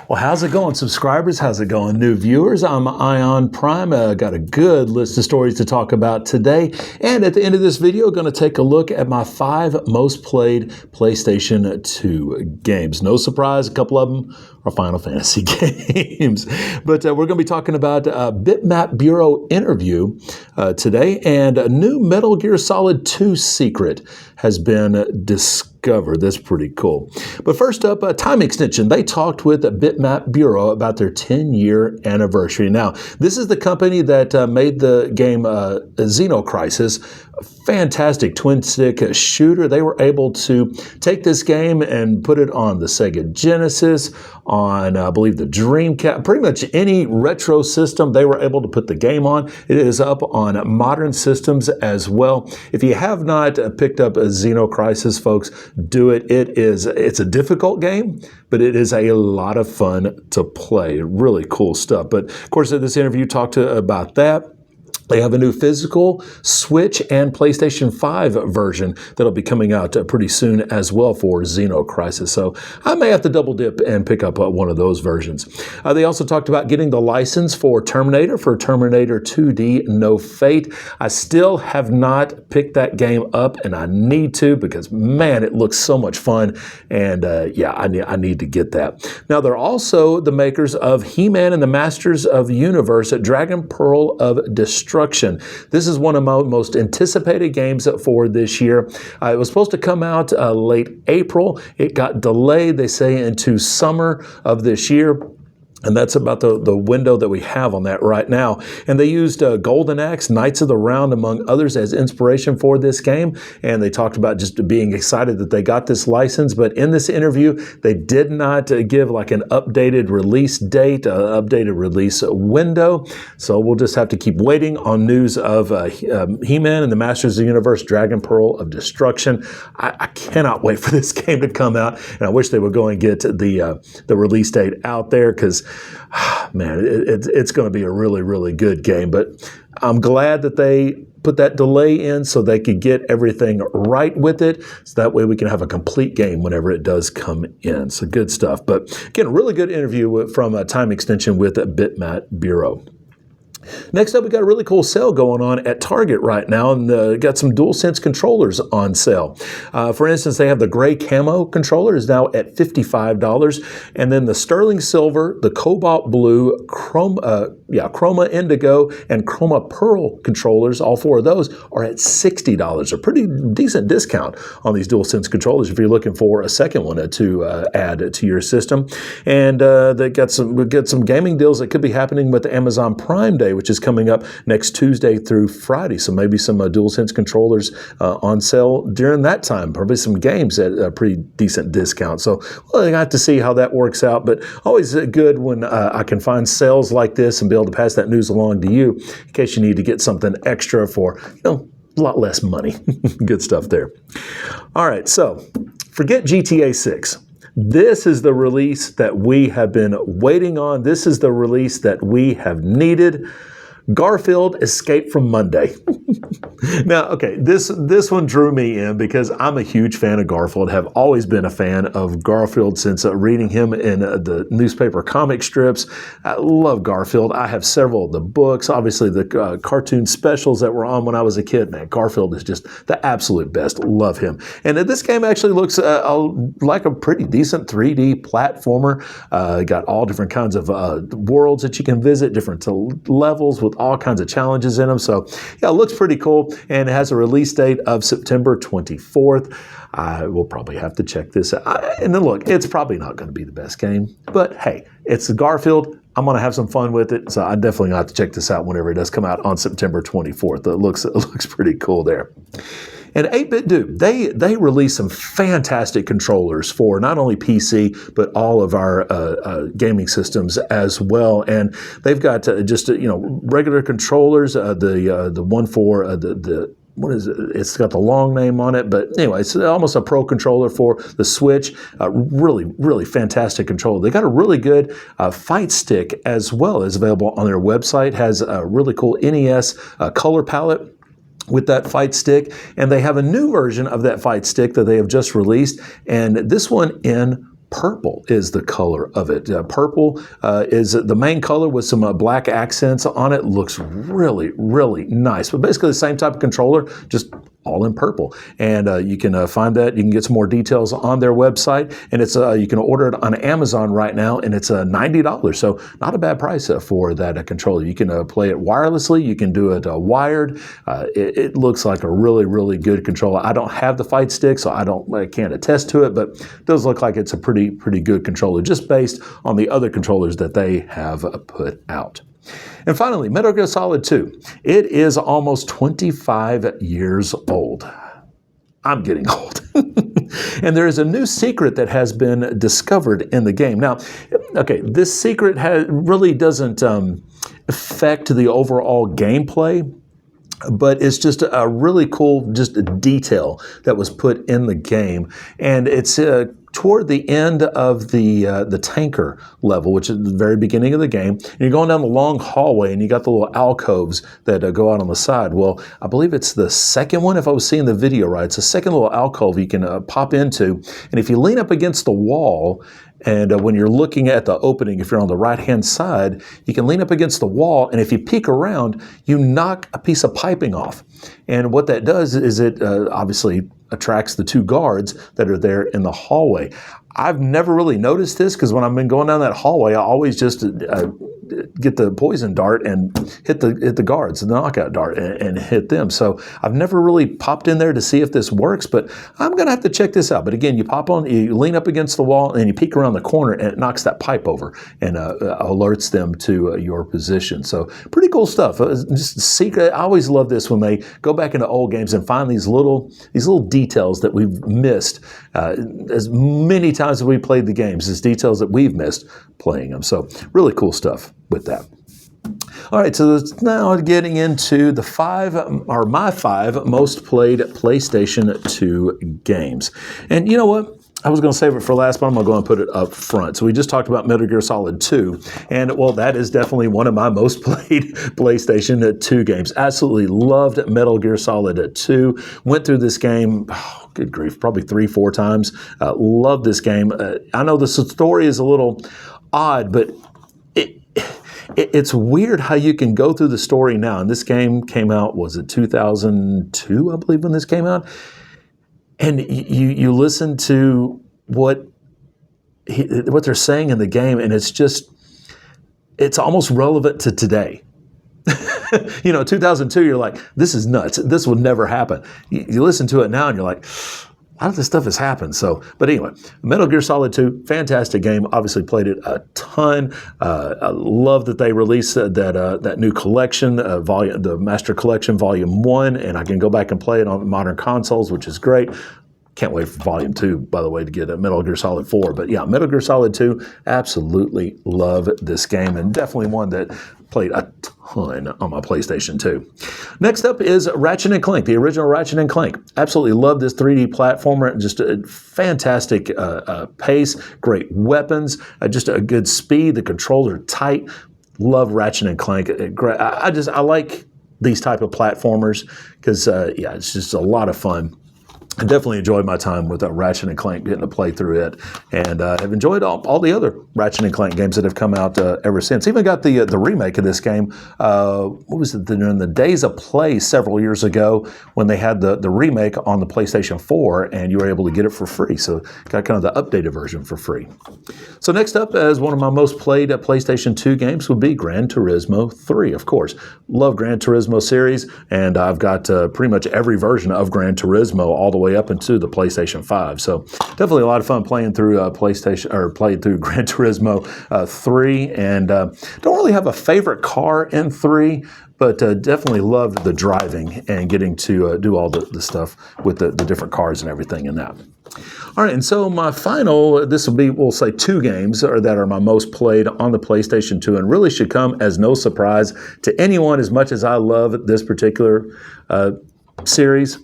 Well, how's it going, subscribers? How's it going, new viewers? I'm Ion Prime. Got a good list of stories to talk about today. And at the end of this video, going to take a look at my 5 most played PlayStation 2 games. No surprise, a couple of them are Final Fantasy games. But we're going to be talking about Bitmap Bureau interview today, and a new Metal Gear Solid 2 secret has been discovered. That's pretty cool. But first up, time extension. They talked with Bitmap Bureau about their 10-year anniversary. Now, this is the company that made the game Xenocrisis, a fantastic twin-stick shooter. They were able to take this game and put it on the Sega Genesis, on, I believe, the Dreamcast, pretty much any retro system they were able to put the game on. It is up on modern systems as well. If you have not picked up a Xenocrisis, folks, do it. It's a difficult game, but it is a lot of fun to play. Really cool stuff. But of course, in this interview, talked about that. They have a new physical Switch and PlayStation 5 version that'll be coming out pretty soon as well for Xenocrisis. So I may have to double dip and pick up one of those versions. They also talked about getting the license for Terminator 2D No Fate. I still have not picked that game up, and I need to, because man, it looks so much fun. And yeah, I need to get that. Now, they're also the makers of He-Man and the Masters of the Universe at Dragon Pearl of Destruction. This is one of my most anticipated games for this year. It was supposed to come out late April. It got delayed, they say, into summer of this year. And that's about the window that we have on that right now. And they used Golden Axe, Knights of the Round, among others, as inspiration for this game. And they talked about just being excited that they got this license. But in this interview, they did not give like an updated release date, updated release window. So we'll just have to keep waiting on news of He-Man and the Masters of the Universe, Dragon Pearl of Destruction. I cannot wait for this game to come out. And I wish they would go and get the release date out there, because man, it's going to be a really, really good game. But I'm glad that they put that delay in so they could get everything right with it. So that way we can have a complete game whenever it does come in. So good stuff. But again, a really good interview from Time Extension with Bitmap Bureau. Next up, we got a really cool sale going on at Target right now, and got some DualSense controllers on sale. For instance, they have the gray camo controller is now at $55, and then the sterling silver, the cobalt blue, chroma indigo, and chroma pearl controllers, all 4 of those are at $60. A pretty decent discount on these DualSense controllers if you're looking for a second one to add to your system. And they got some gaming deals that could be happening with Amazon Prime Day, which is coming up next Tuesday through Friday. So maybe some DualSense controllers on sale during that time. Probably some games at a pretty decent discount. So we'll have to see how that works out. But always good when I can find sales like this and be able to pass that news along to you in case you need to get something extra for, a lot less money. Good stuff there. All right, so forget GTA 6. This is the release that we have been waiting on. This is the release that we have needed. Garfield Escape from Monday. Now, okay, this one drew me in because I'm a huge fan of Garfield, have always been a fan of Garfield since reading him in the newspaper comic strips. I love Garfield. I have several of the books, obviously the cartoon specials that were on when I was a kid. Man, Garfield is just the absolute best. Love him. And this game actually looks like a pretty decent 3D platformer. Got all different kinds of worlds that you can visit, different levels with all kinds of challenges in them. So yeah, it looks pretty cool, and it has a release date of September 24th. I will probably have to check this out. And then look, it's probably not going to be the best game, but hey, it's Garfield. I'm going to have some fun with it, so I definitely have to check this out whenever it does come out on September 24th. It looks pretty cool there. And 8-Bit Do, they released some fantastic controllers for not only PC, but all of our gaming systems as well. And they've got just, regular controllers, the one for what is it? It's got the long name on it, but anyway, it's almost a pro controller for the Switch. Really, really fantastic controller. They got a really good fight stick as well as available on their website. Has a really cool NES color palette with that fight stick, and they have a new version of that fight stick that they have just released, and this one in purple is the color of it. Purple is the main color with some black accents on it. Looks really, really nice. But basically the same type of controller, just all in purple. And you can find that. You can get some more details on their website. And it's you can order it on Amazon right now, and it's $90. So not a bad price for that controller. You can play it wirelessly. You can do it wired. It looks like a really, really good controller. I don't have the fight stick, so I can't attest to it, but it does look like it's a pretty good controller, just based on the other controllers that they have put out. And finally, Metal Gear Solid 2. It is almost 25 years old. I'm getting old. And there is a new secret that has been discovered in the game. Now, okay, this secret really doesn't affect the overall gameplay, but it's just a really cool just a detail that was put in the game. And it's toward the end of the tanker level, which is the very beginning of the game. And you're going down the long hallway, and you got the little alcoves that go out on the side. Well, I believe it's the second one, if I was seeing the video right. It's the second little alcove you can pop into. And if you lean up against the wall, and when you're looking at the opening, if you're on the right-hand side, you can lean up against the wall, and if you peek around, you knock a piece of piping off. And what that does is it obviously attracts the two guards that are there in the hallway. I've never really noticed this, because when I've been going down that hallway, I always just get the poison dart and hit the guards, the knockout dart, and hit them. So I've never really popped in there to see if this works, but I'm going to have to check this out. But again, you pop on, you lean up against the wall, and you peek around the corner, and it knocks that pipe over and alerts them to your position. So pretty cool stuff. Just secret. I always love this when they go back into old games and find these little details that we've missed as many times as we played the games. These details that we've missed playing them. So really cool stuff with that. All right, so now getting into my five most played PlayStation 2 games. And you know what? I was going to save it for last, but I'm going to go and put it up front. So we just talked about Metal Gear Solid 2, and well, that is definitely one of my most played PlayStation 2 games. Absolutely loved Metal Gear Solid 2. Went through this game, oh, good grief, probably 3-4 times. Loved this game. I know the story is a little odd, but it's weird how you can go through the story now. And this game came out, was it 2002, I believe, when this came out? And you listen to what they're saying in the game, and it's almost relevant to today. 2002, you're like, this is nuts. This would never happen. You listen to it now, and you're like, a lot of this stuff has happened. So, but anyway, Metal Gear Solid 2, fantastic game. Obviously played it a ton. I love that they released that new collection, the Master Collection Volume 1, and I can go back and play it on modern consoles, which is great. Can't wait for Volume 2, by the way, to get a Metal Gear Solid 4. But yeah, Metal Gear Solid 2, absolutely love this game, and definitely one that played a ton on my PlayStation 2. Next up is Ratchet & Clank, the original Ratchet & Clank. Absolutely love this 3D platformer. Just a fantastic pace, great weapons, just a good speed. The controls are tight. Love Ratchet & Clank. I like these type of platformers because, it's just a lot of fun. I definitely enjoyed my time with Ratchet & Clank, getting to play through it, and have enjoyed all the other Ratchet & Clank games that have come out ever since. Even got the remake of this game, what was it, during the Days of Play several years ago when they had the remake on the PlayStation 4, and you were able to get it for free. So got kind of the updated version for free. So next up, as one of my most played PlayStation 2 games, would be Gran Turismo 3, of course. Love Gran Turismo series, and I've got pretty much every version of Gran Turismo all the way up into the PlayStation 5. So definitely a lot of fun playing through Gran Turismo 3, and don't really have a favorite car in 3, but definitely loved the driving and getting to do all the stuff with the different cars and everything in that. All right, and so my final, this will be, we'll say, 2 games that are my most played on the PlayStation 2, and really should come as no surprise to anyone as much as I love this particular series.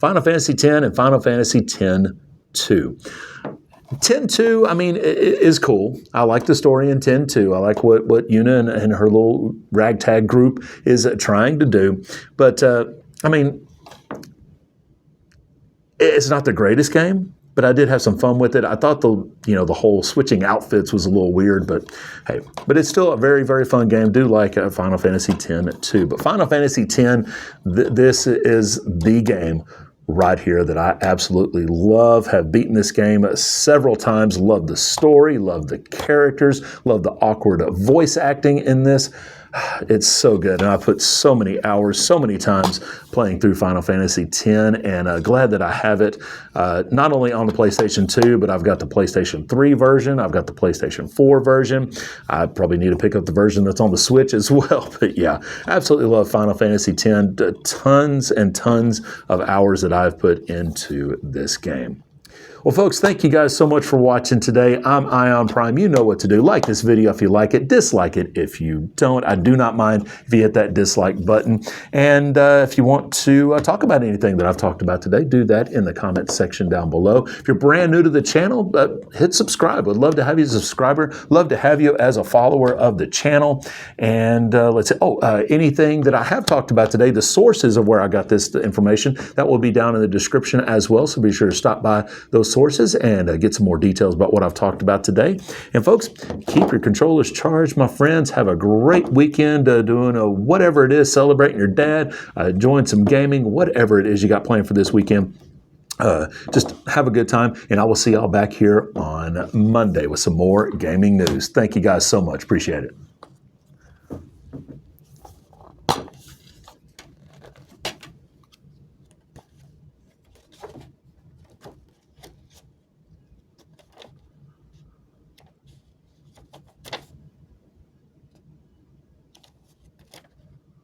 Final Fantasy X and Final Fantasy X-2. X-2, I mean, it is cool. I like the story in X-2. I like what Yuna and her little ragtag group is trying to do. But, I mean, it's not the greatest game. but I did have some fun with it. I thought the whole switching outfits was a little weird, but hey, but it's still a very, very fun game. Do like Final Fantasy X too. But Final Fantasy X, this is the game right here that I absolutely love. Have beaten this game several times. Love the story, love the characters, love the awkward voice acting in this. It's so good, and I put so many hours, so many times playing through Final Fantasy X, and glad that I have it not only on the PlayStation 2, but I've got the PlayStation 3 version, I've got the PlayStation 4 version. I probably need to pick up the version that's on the Switch as well, but yeah, absolutely love Final Fantasy X. Tons and tons of hours that I've put into this game. Well, folks, thank you guys so much for watching today. I'm Ion Prime. You know what to do. Like this video if you like it. Dislike it if you don't. I do not mind if you hit that dislike button. And if you want to talk about anything that I've talked about today, do that in the comment section down below. If you're brand new to the channel, hit subscribe. Would love to have you as a subscriber. Love to have you as a follower of the channel. And let's say, anything that I have talked about today, the sources of where I got this information, that will be down in the description as well. So be sure to stop by those sources and get some more details about what I've talked about today. And folks, keep your controllers charged, my friends. Have a great weekend doing whatever it is, celebrating your dad, enjoying some gaming, whatever it is you got planned for this weekend. Just have a good time, and I will see y'all back here on Monday with some more gaming news. Thank you guys so much. Appreciate it.